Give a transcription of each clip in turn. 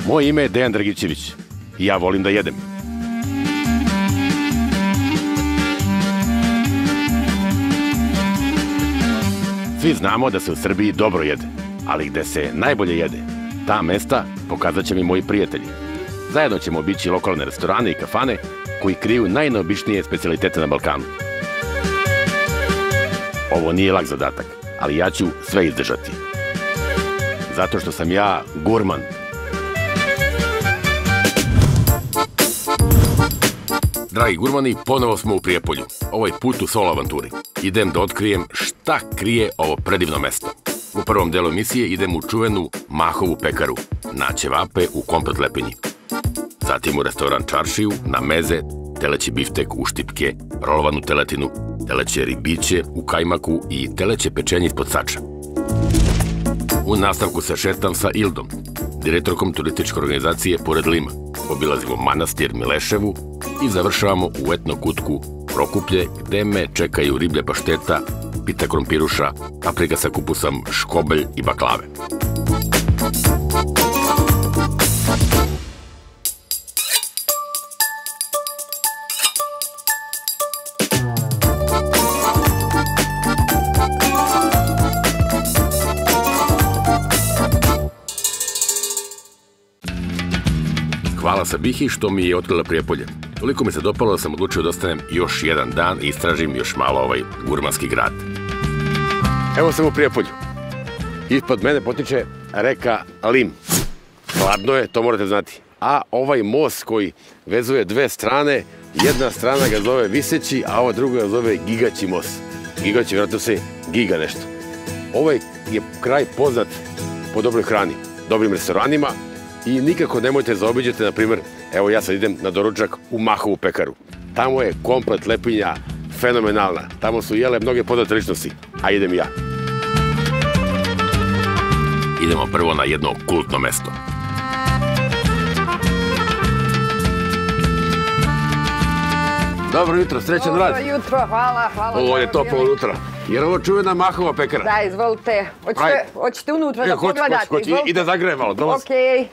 Moje ime je Dejan Dragićević i ja volim da jedem. Svi znamo da se u Srbiji dobro jede, ali gde se najbolje jede, ta mesta pokazat će mi moji prijatelji. Zajedno ćemo obići lokalne restorane i kafane koji kriju najneobičnije specijalitete na Balkanu. Ovo nije lak zadatak, ali ja ću sve izdržati. Zato što sam ja gurman. Dragi gurmani, ponovo smo u Prijepolju, ovaj put u solo avanturi. Idem da otkrijem šta krije ovo predivno mesto. U prvom delu emisije idem u čuvenu Mahovu pekaru, na ćevape u komplet lepinji. Zatim u restoran Čaršiju, na meze, teleći biftek u štipke, rolovanu teletinu, teleće ribiće u kajmaku i teleće pečenje ispod sača. U nastavku se šetam sa Ildom, direktorkom turističke organizacije Pored Lima. Obilazimo manastir Mileševu i završavamo u etno kutku Prokuplje, gde me čekaju riblje pašteta, pita krompiruša, paprika sa kupusom, škobelj i baklave. Hvala Sabihi što mi je otkrila Prijepolje. Toliko mi se dopalo da sam odlučio da ostanem još jedan dan i istražim još malo ovaj gurmanski grad. Evo sam u Prijepolju. Ispod mene potiče reka Lim. Hladno je, to morate znati. A ovaj most koji vezuje dve strane, jedna strana ga zove Viseći, a ova druga ga zove Gigaći most. Gigaći, vjerojatno se giga nešto. Ovaj je kraj poznat po dobroj hrani, dobrim restoranima i nikako nemojte zaobiđete, na primjer, evo ja sad idem na doručak u Mahovu pekaru. Tamo je komplet lepinja fenomenalna. Tamo su jele mnoge poznate ličnosti, a idem i ja. Idemo prvo na jedno kultno mesto. Dobro jutro, srećan rad. Dobro jutro, hvala. Ovo je toplo jutro. Jer ovo čuvena Mahova pekara. Da, izvolite. Hoćete unutra da pogledate? Hoću, i da zagrejem malo. Okej.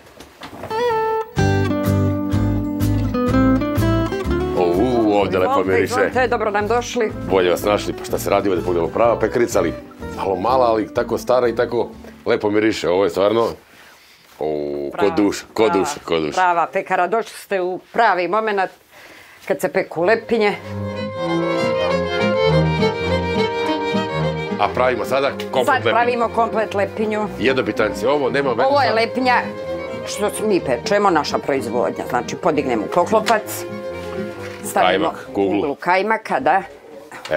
Ovdje lepo miriše. Izvolite, dobro nam došli. Bolje vas našli, pa šta se radi, ovdje pogledamo prava pekarica, ali malo mala, ali tako stara i tako lepo miriše. Ovo je stvarno ko duša. Prava pekara, došli ste u pravi moment kad se peku lepinje. A pravimo sada komplet lepinju. Sad pravimo komplet lepinju. Jednopitanci, ovo nema veze. Ovo je lepinja što mi pečemo, naša proizvodnja. Znači, podignemo poklopac, stavimo kuglu kajmaka, da.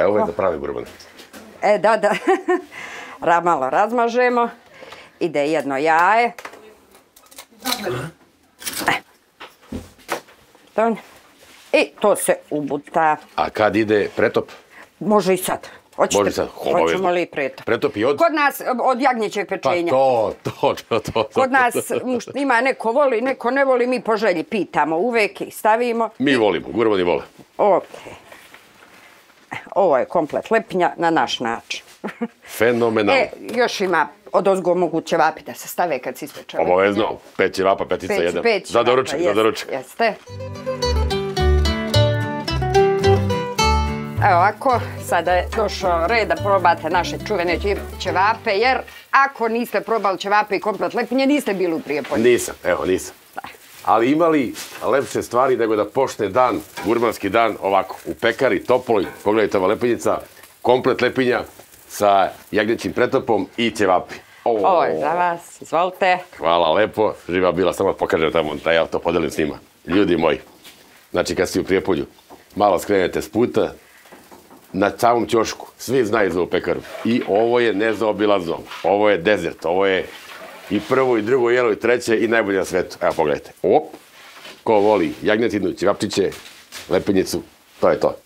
Ovo je za pravi gurman. Da. Malo razmažemo. Ide jedno jaje. I to se ubuta. A kad ide pretop? Može i sad. Hoćemo li pretop? Pretop i od? Kod nas od jagnjećeg pečenja. Pa to. Kod nas ima neko voli, neko ne voli, mi po želji pitamo uvek i stavimo. Mi volimo, gurmani vole. Okej. Ovo je komplet lepinja na naš način. Fenomenalno. Još ima odozgo mogu ćevapi da se stave kad se ispeče lepinja. Obavezno, 5 ćevapa, petica jedan. Za doručak. Jeste. Evo ovako, sada je došao red da probate naše čuvene ćevape, jer ako niste probali ćevape i komplet lepinje, niste bili u Prijepolju. Nisam. Ali imali lepše stvari nego da počne dan, gurmanski dan, ovako, u pekari, toploj, pogledajte ova lepinjica, komplet lepinja sa jagnjećim pretopom i ćevapi. Ovo je za vas, izvolite. Hvala lepo, živa bila, samo pokažem tamo da ja to podelim s njima. Ljudi moji, znači kad si u Prijepolju, malo skrenete s puta, na samom ćošku, svi znaju za ovu pekaru. I ovo je nezaobilazno, ovo je dezert, ovo je i prvo, i drugo, jelo, i treće, i najbolje na svetu. Evo, pogledajte. Ko voli jagnjetinu, ćevapčiće, lepinjicu, to je to.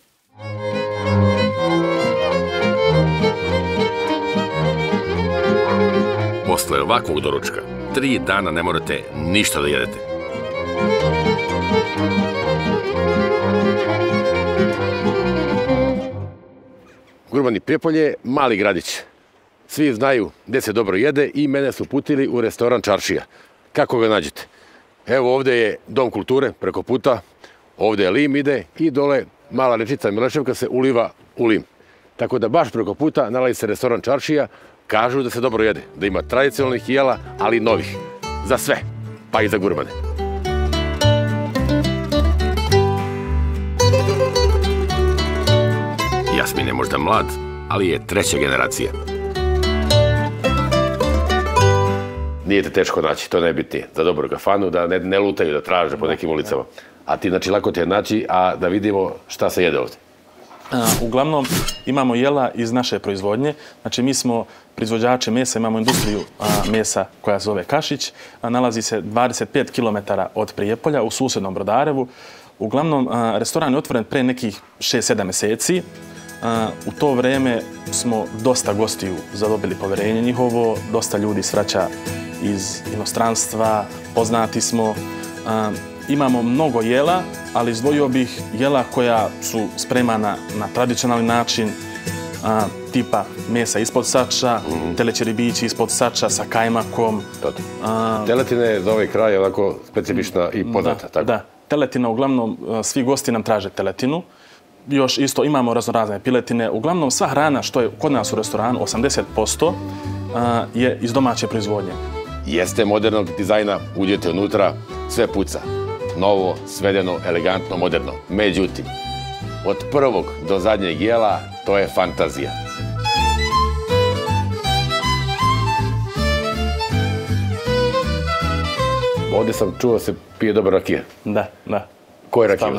Posle ovakvog doručka, 3 dana ne morate ništa da jedete. Gurmani, Prijepolje je mali gradić. Svi znaju gde se dobro jede i mene su uputili u restoran Čaršija. Kako ga nađete? Evo ovde je Dom kulture preko puta, ovde je Lim ide i dole mala rečica Mileševka se uliva u Lim. Tako da baš preko puta nalazi se restoran Čaršija, kažu da se dobro jede, da ima tradicionalnih jela, ali i novih. Za sve, pa i za gurmane. Jasmin je možda mlad, ali je treća generacija. Nije te teško naći, to je najbitnije. Za dobru kafanu, da ne lutaju, da traže po nekim ulicama. A ti, znači, lako ti je naći, a da vidimo šta se jede ovde. Uglavnom, imamo jela iz naše proizvodnje. Znači, mi smo proizvođači mesa, imamo industriju mesa koja se zove Kašić. Nalazi se 25 km od Prijepolja u susednom Brodarevu. Uglavnom, restoran je otvoren pre nekih 6-7 meseci. U to vreme smo dosta gostiju zadobili poverenje njihovo, dosta ljudi svraća iz inostranstva, poznati smo. Imamo mnogo jela, ali izdvojio bih jela koja su spremana na tradicionalni način, tipa mesa ispod sača, teleći ribići ispod sača sa kajmakom. Teletina je za ovaj kraj onako specifična i poznata, tako? Da, teletina, uglavnom, svi gosti nam traže teletinu. Još isto imamo raznorazne piletine. Uglavnom, sva hrana što je kod nas u restoranu, 80%, je iz domaće proizvodnje. Jeste modernog dizajna, uđete unutra, sve puca. Novo, svedeno, elegantno, moderno. Međutim, od prvog do zadnjeg jela, to je fantazija. Ovdje sam čuo da se pije dobra rakija. Da, da. Koje rakije?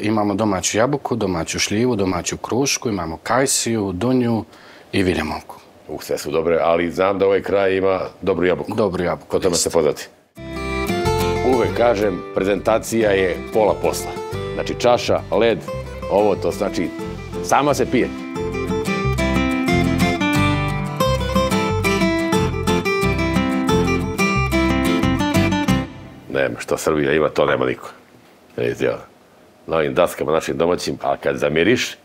Imamo domaću jabuku, domaću šljivu, domaću krušku, imamo kajsiju, dunju i viljemovku. Sve su dobre, ali znam da ovaj kraj ima dobru jabuku. Dobru jabuku. Ko tome se poznati. Uvek kažem, prezentacija je pola posla. Znači čaša, led, ovo to znači sama se pije. Nema što Srbija ima, to nema niko. Na ovim daskama našim domaćim, a kad zamiriš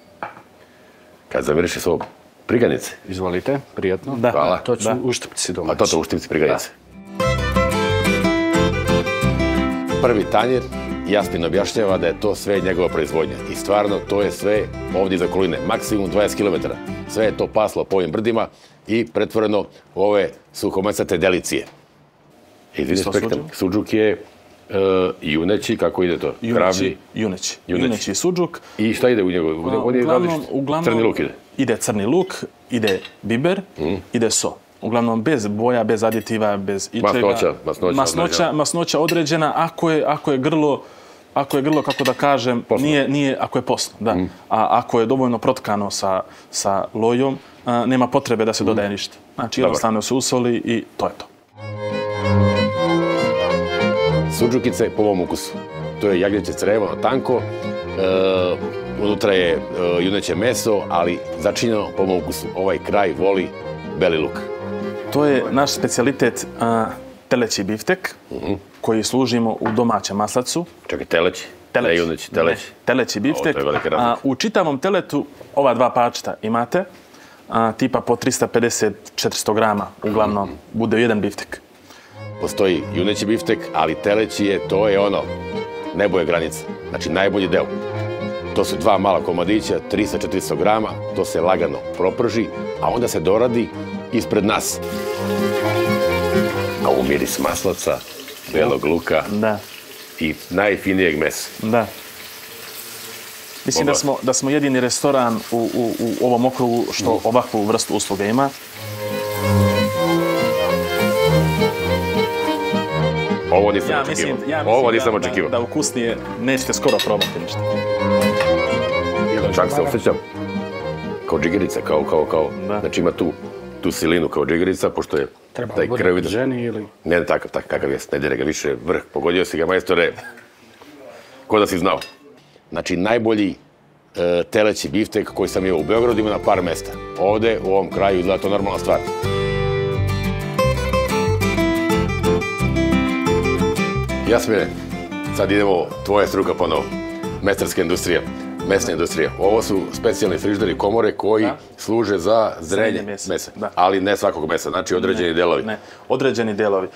je svog priganice. Izvolite, prijatno. Da. Hvala. To ću uštipci domaći. A to uštipci priganice. Prvi tanjir, Jasmin objašnjava da je to sve njegova proizvodnja. I stvarno, to je sve ovdje iz okoline. Maksimum 20 km. Sve je to paslo po ovim brdima i pretvoreno u ove suhomesnate delicije. Suđuk je juneći, kako ide to? Juneći suđuk. I šta ide u njegu? Uglavnom, crni luk ide? Ide crni luk, ide biber, ide so. Uglavnom, bez boja, bez aditiva, bez ičega. Masnoća određena, ako je grlo, kako da kažem, nije, ako je posno, da. A ako je dovoljno protkano sa lojom, nema potrebe da se dodaje ništa. Znači, jednostavno se usoli i to je to. Suđukice po mom ukusu. To je jagnjeće crevo, tanko, unutra je juneće meso, ali začinjeno po mom ukusu. Ovaj kraj voli beli luk. To je naš specijalitet teleći biftek, koji služimo u domaćem maslacu. Čekaj, teleći? Ne juneći, teleći. Teleći biftek. U čitavom teletu ova dva pačeta imate, tipa po 350-400 grama, uglavnom, bude jedan biftek. Postoji juneći biftek, ali teleći je, to je ono, nebo je granica. Znači, najbolji deo. To su dva mala komadića, 300-400 grama, to se lagano proprži, a onda se doradi ispred nas. A miris maslaca, belog luka i najfinijeg mesa. Da. Mislim da smo jedini restoran u ovom okrugu što ovakvu vrstu usluge ima. Ovo nisam očekivao. Da ukusnije nećete skoro probati ništa. Čak se osjećam kao džigerica, kao... Znači ima tu silinu kao džigerica, pošto je taj krv... Treba ženi ili... Ne, kakav je, ne dire ga više vrh. Pogodio si ga, majstore, ko da si znao. Znači, najbolji teleći biftek koji sam imao u Beogradu ima na par mesta. Ovde, u ovom kraju, izgleda to normalna stvar. Jasmine, sad idemo tvoja struka ponovo. Mestarska industrija. mesna industrija. Ovo su specijalni frižideri komore koji služe za zrenje mesa. Ali ne svakog mesa, znači određeni delovi. Ne, određeni delovi.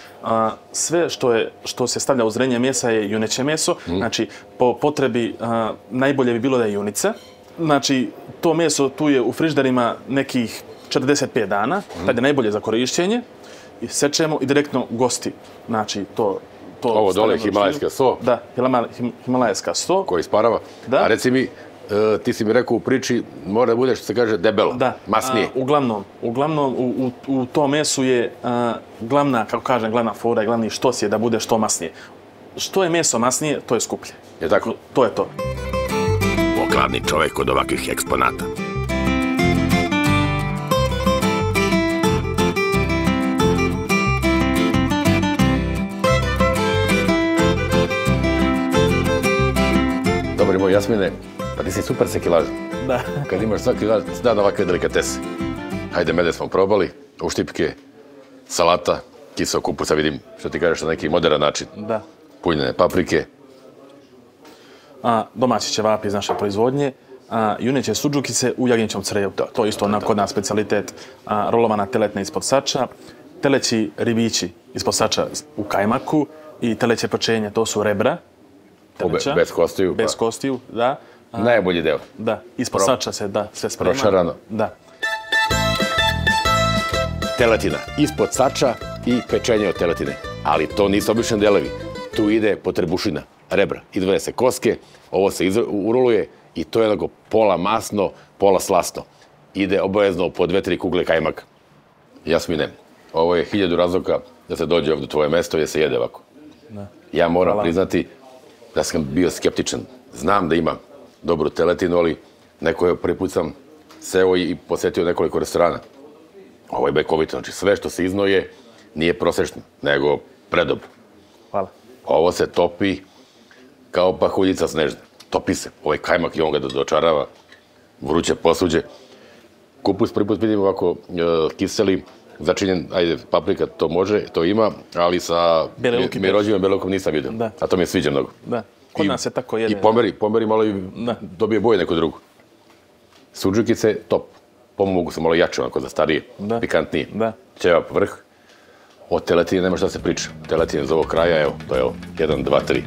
Sve što se stavlja u zrenje mesa je juneće meso. Znači, po potrebi najbolje bi bilo da je junica. Znači, to meso tu je u frižiderima nekih 45 dana. Tad je najbolje za korišćenje. I sečemo i direktno gosti. Znači, ovo dole je himalajska sto. Da, himalajska sto. Koji isparava. A reci mi, ti si mi rekao u priči, mora da bude što se kaže debelo, masnije. Uglavnom u tom mesu je glavna, kako kažem, glavna fora i glavni štos je da bude što masnije. Što je meso masnije, to je skuplje. Je tako? To je to. Okladni čovek od ovakvih eksponata. Dobar moj Jasmine, pa ti si super sekilaža. Da. Kad imaš svaki dan ovakve delikatese. Hajde, mede smo probali, uštipke, salata, kiseo kupusa, vidim što ti kažeš na neki modern način. Da. Punjene paprike. Domaći ćevapi iz naše proizvodnje, juneće suđukice u jagnjećom crevu. To je isto kod nas specialitet. Rolovana teletna ispod sača, teleći ribići ispod sača u kajmaku i teleće pečenje, to su rebra. Bez kostiju. Bez kostiju, da. Najbolji deo. Da, ispod sača se sve sprema. Prošarano. Da. Teletina ispod sača i pečenje od teletine. Ali to nisu obični delovi. Tu ide potrebušina, rebra. Izdvaja se koske, ovo se uroluje i to je jednako pola masno, pola slasno. Ide obavezno po 2-3 kugle kajmaka. Jasmine, ovo je 1000 razloga da se dođe ovdje u tvoje mesto i da se jede ovako. Ja moram priznati da sam bio skeptičan. Znam da imam dobru teletinu, ali neko je prvi put sam seo i posetio nekoliko restorana. Ovo je bekovito, znači sve što se iznoje nije prosečno, nego predobro. Hvala. Ovo se topi kao pahuljica snežna. Topi se. Ovaj kajmak i on ga dočarava, vruće posuđe. Kupus prvi put vidim ovako kiseli, začinjen, ajde, paprika to može, to ima, ali sa mirođivim belokom nisam vidio. A to mi je sviđa mnogo. Da, kod nas se tako jede. I pomeri malo i dobije boje neko drugo. Suđukice, top. Mogu se malo jače, onako za starije, pikantnije. Ćevap vrh. O teletini nema šta se priča. Teletine iz ovog kraja, evo, to je ovo. 1, 2, 3.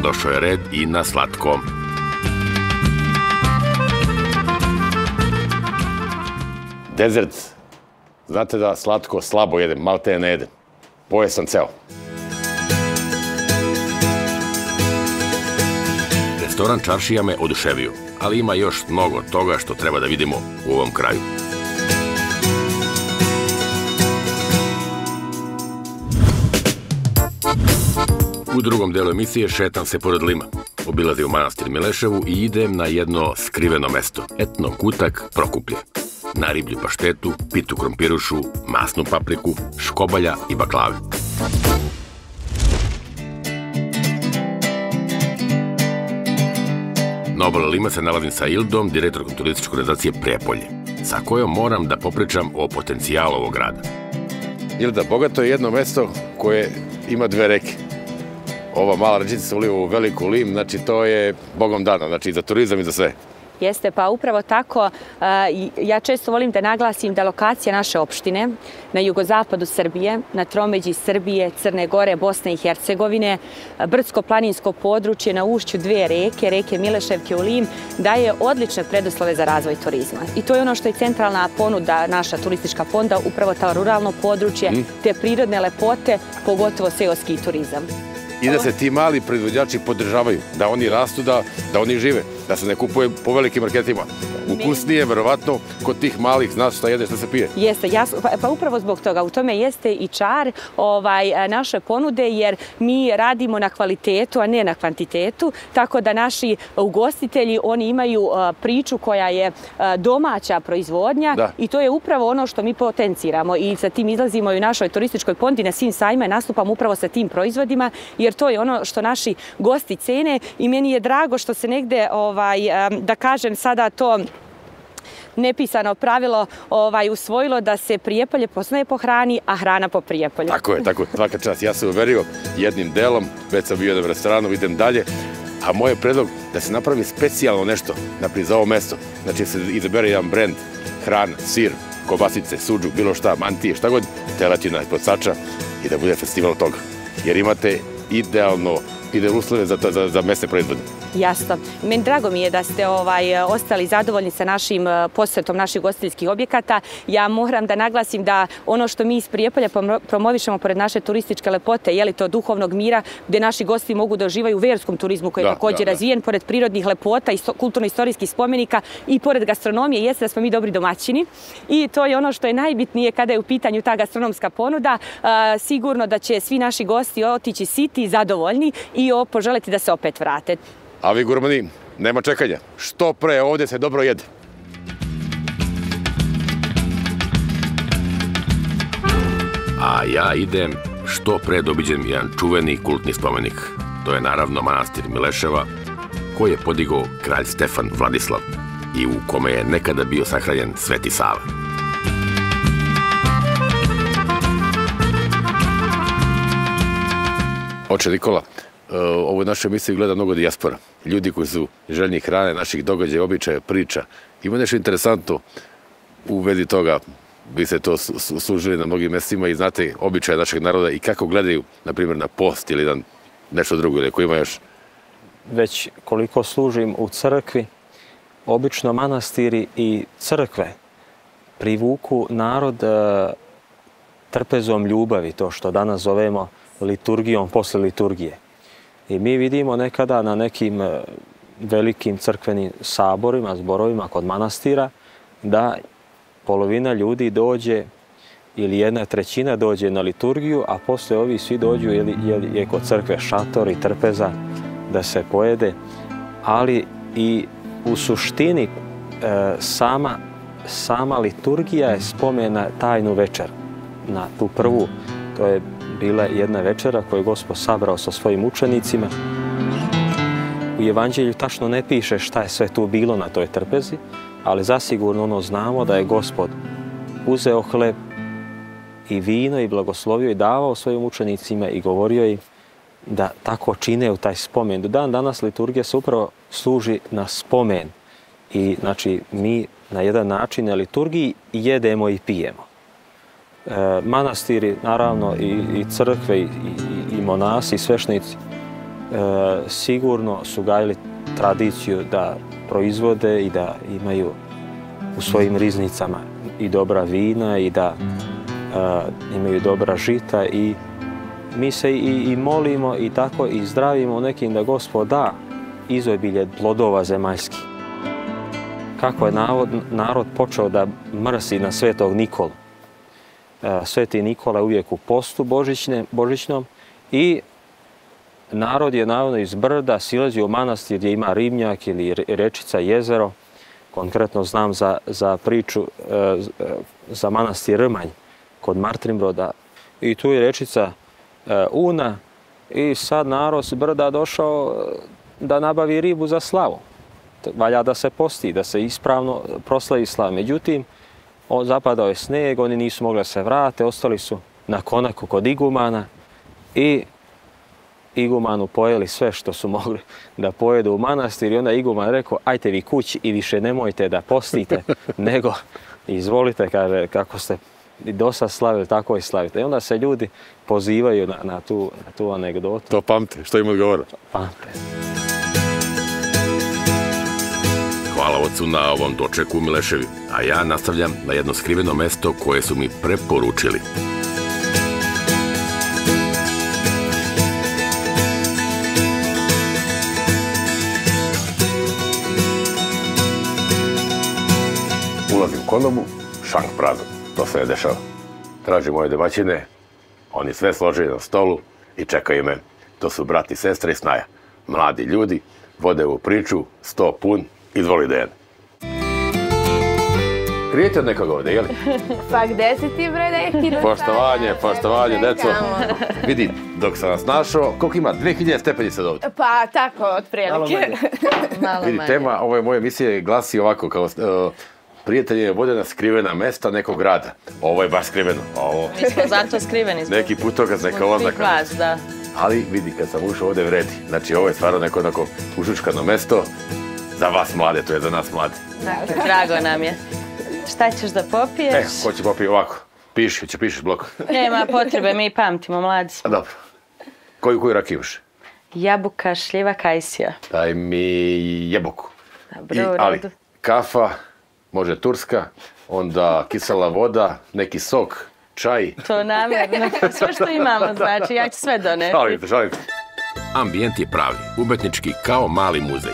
Došao je red i na slatko. Dezert. Znate da slatko slabo jedem, malte ne jedem. Pojeo sam ceo. Restoran Čaršija me oduševio, ali ima još mnogo toga što treba da vidimo u ovom kraju. U drugom delu emisije šetam se pored Lima. Obilazim manastir Mileševu i idem na jedno skriveno mesto, etno kutak Prokuplje. Na riblju paštetu, pitu krompirušu, masnu papriku, škobalja i baklave. Na obali Lima se nalazim sa Ildom, direktorkom turističke organizacije Prijepolje, sa kojom moram da popričam o potencijalu ovog grada. Ilda, bogato je jedno mesto koje ima 2 reke. Ova mala rečica se uliva u veliku Lim, znači to je bogom dana, znači za turizam i za sve. Jeste, pa upravo tako. Ja često volim da naglasim da lokacija naše opštine na jugozapadu Srbije, na tromeđi Srbije, Crne Gore, Bosne i Hercegovine, brdsko-planinsko područje na ušću 2 reke, reke Mileševke u Lim, daje odlične preduslove za razvoj turizma. I to je ono što je centralna ponuda, naša turistička ponuda, upravo ta ruralno područje, te prirodne lepote, pogotovo seoski turizam. I da se ti mali proizvođači podržavaju, da oni rastu, da oni žive, da se ne kupuje po velikim marketima. Ukusnije, verovatno, kod tih malih, znaš šta jede, šta se pije. Jeste, pa upravo zbog toga. U tome jeste i čar naše ponude, jer mi radimo na kvalitetu, a ne na kvantitetu, tako da naši ugostitelji, oni imaju priču koja je domaća proizvodnja i to je upravo ono što mi potenciramo i sa tim izlazimo i u našoj turističkoj ponudi na svim sajmima, nastupamo upravo sa tim proizvodima, jer to je ono što naši gosti cene i meni je drago što se negde, da kažem sada to nepisano pravilo usvojilo da se Prijepolje poznaje po hrani, a hrana po Prijepolju. Tako je, svaka čast. Ja sam uverio jednim delom, već sam bio u restoranu, idem dalje, a moj je predlog da se napravi specijalno nešto, naprijed za ovo mesto. Znači se izabere jedan brend, hrana, sir, kobasice, suđu, bilo šta, mantije, šta god, teletina, pocača i da bude festival toga. Jer imate idealne uslove za mesne proizvode. Jasno. Meni drago mi je da ste ostali zadovoljni sa našim posjetom naših ugostiteljskih objekata. Ja moram da naglasim da ono što mi iz Prijepolja promovišemo pored naše turističke lepote, je li to duhovnog mira, gdje naši gosti mogu da uživaju u verskom turizmu koji je također razvijen, pored prirodnih lepota i kulturno-istorijskih spomenika i pored gastronomije, jeste da smo mi dobri domaćini. I to je ono što je najbitnije kada je u pitanju ta gastronomska ponuda. Sigurno da će svi naši gosti otići siti i zadovoljni i poželiti da se opet vrate. A vi, gurmani, nema čekanja. Što pre ovdje se dobro jede. A ja idem što pre da obiđem jedan čuveni kultni spomenik. To je naravno manastir Mileševa, koji je podigao kralj Stefan Vladislav i u kome je nekada bio sahranjen Sveti Sava. Oče Nikola, ovo naše emisije gleda mnogo dijaspora. Ljudi koji su željni hrane, naših događaja, običaja, priča. Ima nešto interesantno u vezi toga. Vi ste to služili na mnogim mjestima i znate običaje našeg naroda i kako gledaju, na primjer, na post ili nešto drugo, ili ako ima još. Već koliko služim u crkvi, obično manastiri i crkve privuku narod trpezom ljubavi, to što danas zovemo liturgijom posle liturgije. I mi vidimo nekada na nekim velikim crkvenim saborima, zborovima kod manastira, da polovina ljudi dođe ili 1/3 dođe na liturgiju, a posle ovi svi dođu je kod crkve šator i trpeza da se pojede. Ali i u suštini sama liturgija je spomen na tajnu večer, na tu prvu. To je bila jedna večera koju je Gospod sabrao sa svojim učenicima. U Evanđelju tačno ne piše šta je sve tu bilo na toj trpezi, ali zasigurno znamo da je Gospod uzeo hleb i vino i blagoslovio i davao svojim učenicima i govorio im da tako čine u taj spomen. Do dan danas liturgija se upravo služi na spomen. I znači mi na jedan način na liturgiji jedemo i pijemo. Manastiri, naravno, i crkve, i monasi, i svešnici sigurno su gajili tradiciju da proizvode i da imaju u svojim riznicama i dobra vina i da imaju dobra žita i mi se i molimo i tako i zdravimo nekim da Gospod da izobilje plodova zemaljskih. Kako je narod počeo da mrsi na Svetog Nikolu. Sveti Nikola je uvijek u postu božićnom i narod je naravno iz brda silazio u manastir gdje ima ribnjak ili rečica, jezero. Konkretno znam za priču za manastir Rmanj kod Martinbroda. I tu je rečica Una i sad narod s brda došao da nabavi ribu za slavu. Valja da se posti, da se ispravno proslavi slava. Međutim, zapadao je snijeg, oni nisu mogli da se vrate, ostali su na konaku kod igumana i igumanu pojeli sve što su mogli da pojedu u manastir i onda iguman rekao, ajte vi kući i više nemojte da postite, nego izvolite, kaže, kako ste i dosad slavili, tako i slavite. I onda se ljudi pozivaju na tu anegdotu. To pamte, što im odgovara? Pamte. Hvala ocu na ovom dočeku u Mileševi, a ja nastavljam na jedno skriveno mesto koje su mi preporučili. Ulazim u konobu, šank prazan, to se ne dešava. Tražim moje domaćine, oni sve složili na stolu i čekaju me. To su brat i sestra i snaja. Mladi ljudi, vode u priču, 100 pun, izvoli da jede. Krijete od nekoga ovdje, jeli? Pa gde si ti, bre, neki? Poštovanje, deco. Vidi, dok sam nas našao, koliko ima? 2000 stepeni sad ovdje. Pa tako, otprilike. Vidi, tema ove moje emisije glasi ovako, kao prijatelje vode na skrivena mesta nekog grada. Ovo je baš skriveno. Mi smo zato skriveni. Neki putokaz, neka oznaka. Vas, da. Ali vidi, kad sam ušao ovdje vredi. Znači, ovo je stvarno neko onako ušučkano mesto. Za vas mlade, to je za nas mlade. Drago nam je. Šta ćeš da popiješ? Ko će popiti ovako? Piši, će pišeš blok. Nema potrebe, mi pamtimo, mladi smo. Dobro. Koju rakiju imaš? Jabuka, šljiva, kajsija. Daj mi jabuku. Dobro, ali kafa, može turska, onda kisela voda, neki sok, čaj. To namjerno, sve što imamo, znači, ja ću sve doneti. Šalim te. Ambijent je pravi, umetnički kao mali muzej.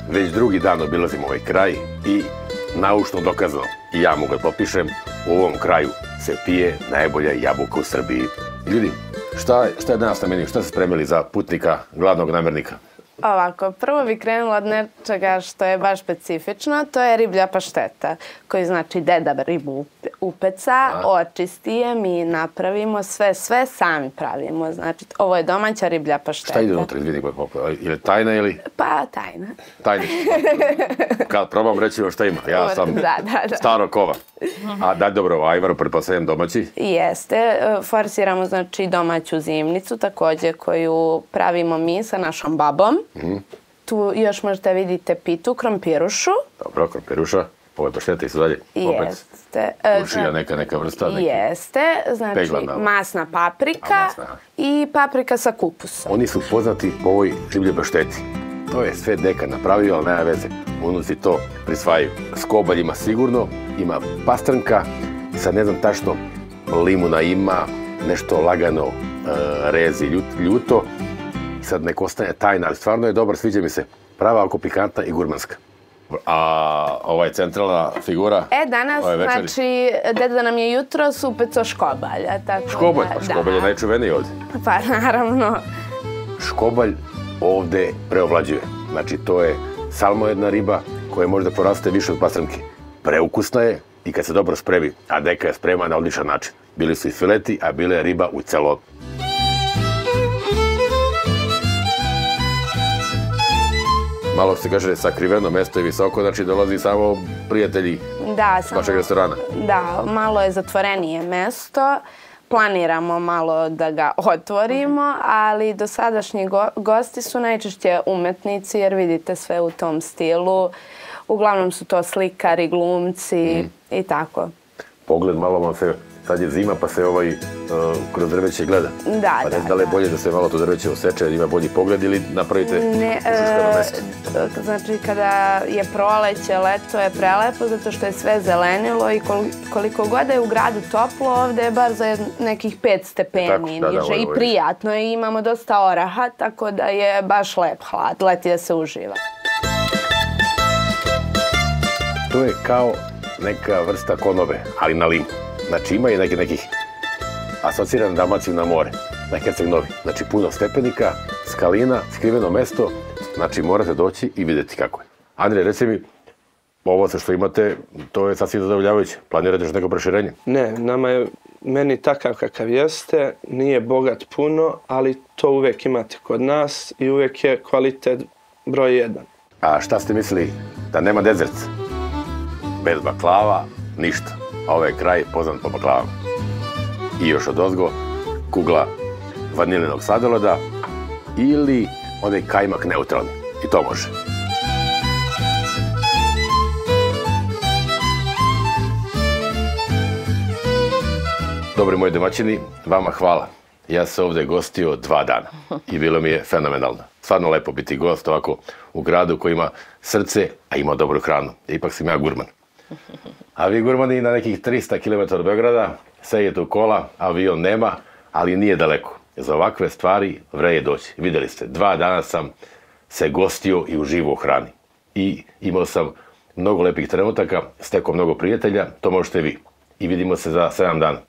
Već drugi dan obilazim ovaj kraj i naučno dokazano, i ja mogu da popišem, u ovom kraju se pije najbolja jabuka u Srbiji. Ljudi, šta je danas na meniju? Šta ste spremili za putnika, gladnog namernika? Ovako, prvo bi krenula od nečega što je baš specifično, to je riblja pašteta, koji znači deda ribu upeca, očisti je, mi napravimo sve sami pravimo. Znači, ovo je domaća riblja pašteta. Šta ide unutra, izvini, ili tajna ili? Pa, tajna. Tajna. Kad probam reći vam šta ima, ja sam staro kova. A daj dobro, ajvaru pretpostavljam domaći? Jeste, forsiramo znači domaću zimnicu, također koju pravimo mi sa našom babom. Tu još možete vidite pitu, krompirušu. Dobro, krompiruša. Ovo je pašteta i su dalje. Jeste. Ušija neka vrsta. Jeste, znači masna paprika i paprika sa kupusom. Oni su poznati po ovoj ribljoj pašteti. To je sve deka napravio, ali nema veze. Unuci to prisvajaju. Skobalj ima sigurno, ima pastrnka, sad ne znam tačno, limuna ima, nešto lagano rezi ljuto. Sad nek ostane tajna, ali stvarno je dobar, sviđa mi se. Prava, alko pikantna i gurmanska. A ova je centralna figura? Danas, znači, deda nam je jutros upecao škobalja. Škobalj? Pa škobalj je najčuveniji ovdje. Pa naravno. Škobalj ovdje preovlađuje. Znači, to je salmojedna riba koja može da poraste više od pastrnke. Preukusna je i kad se dobro spremi, a deka je sprema na odličan način. Bili su i fileti, a bila je riba u celo. Malo se kaže sakriveno mesto je visoko, znači dolazi samo prijatelji vašeg restorana. Da, malo je zatvorenije mesto. Planiramo malo da ga otvorimo, ali dosadašnji gosti su najčešće umetnici, jer vidite sve u tom stilu. Uglavnom su to slikari, glumci i tako. Pogled malo vam se, sad je zima pa se kroz drveće gleda. Pa ne znam da li je bolje da se malo to drveće oseče, ima bolji pogled ili napravite ušuškano mesto? Znači kada je proleće, leto je prelepo zato što je sve zelenilo i koliko god je u gradu toplo, ovdje je bar za nekih 5 stepeni niže i prijatno i imamo dosta oraha, tako da je baš lep hlad, leti da se uživa. To je kao neka vrsta konobe, ali na limu. Znači ima i nekih asociran Dalmaciju na more, na Herceg Novi. Znači puno stepenika, skalina, skriveno mesto, znači morate doći i vidjeti kako je. Andrej, reci mi, ovo sve što imate, to je sasvim zadovoljavajuće. Planirate još neko proširenje? Ne, meni takav kakav jeste, nije bogat puno, ali to uvijek imate kod nas i uvijek je kvalitet broj 1. A šta ste mislili, da nema dezert? Bez baklava, ništa. A ovaj kraj poznat po baklavama. I još odozgo, kugla vaniljenog sladoleda ili onaj kajmak neutralni. I to može. Dobri moji domaćini, vama hvala. Ja sam ovdje gostio 2 dana i bilo mi je fenomenalno. Stvarno lepo biti gost ovako u gradu koji ima srce, a ima dobru hranu. Ipak sam ja gurman. A vi gurmani na nekih 300 km od Beograda, sejete u kola, avion nema, ali nije daleko. Za ovakve stvari vreje doći. Vidjeli ste, 2 dana sam se gostio i uživao u hrani. I imao sam mnogo lepih trenutaka, stekao mnogo prijatelja, to možete vi. I vidimo se za 7 dana.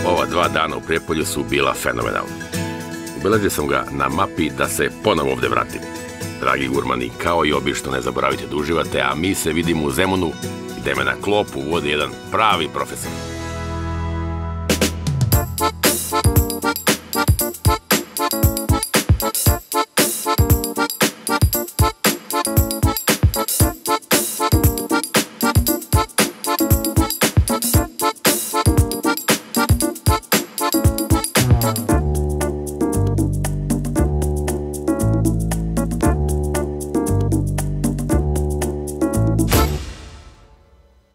Ova 2 dana u Prijepolju su bila fenomenalna. Ubeležio sam ga na mapi da se ponovo ovdje vratim. Dragi gurmani, kao i obično ne zaboravite da uživate, a mi se vidimo u Zemunu gde me na klopu vodi jedan pravi profesor.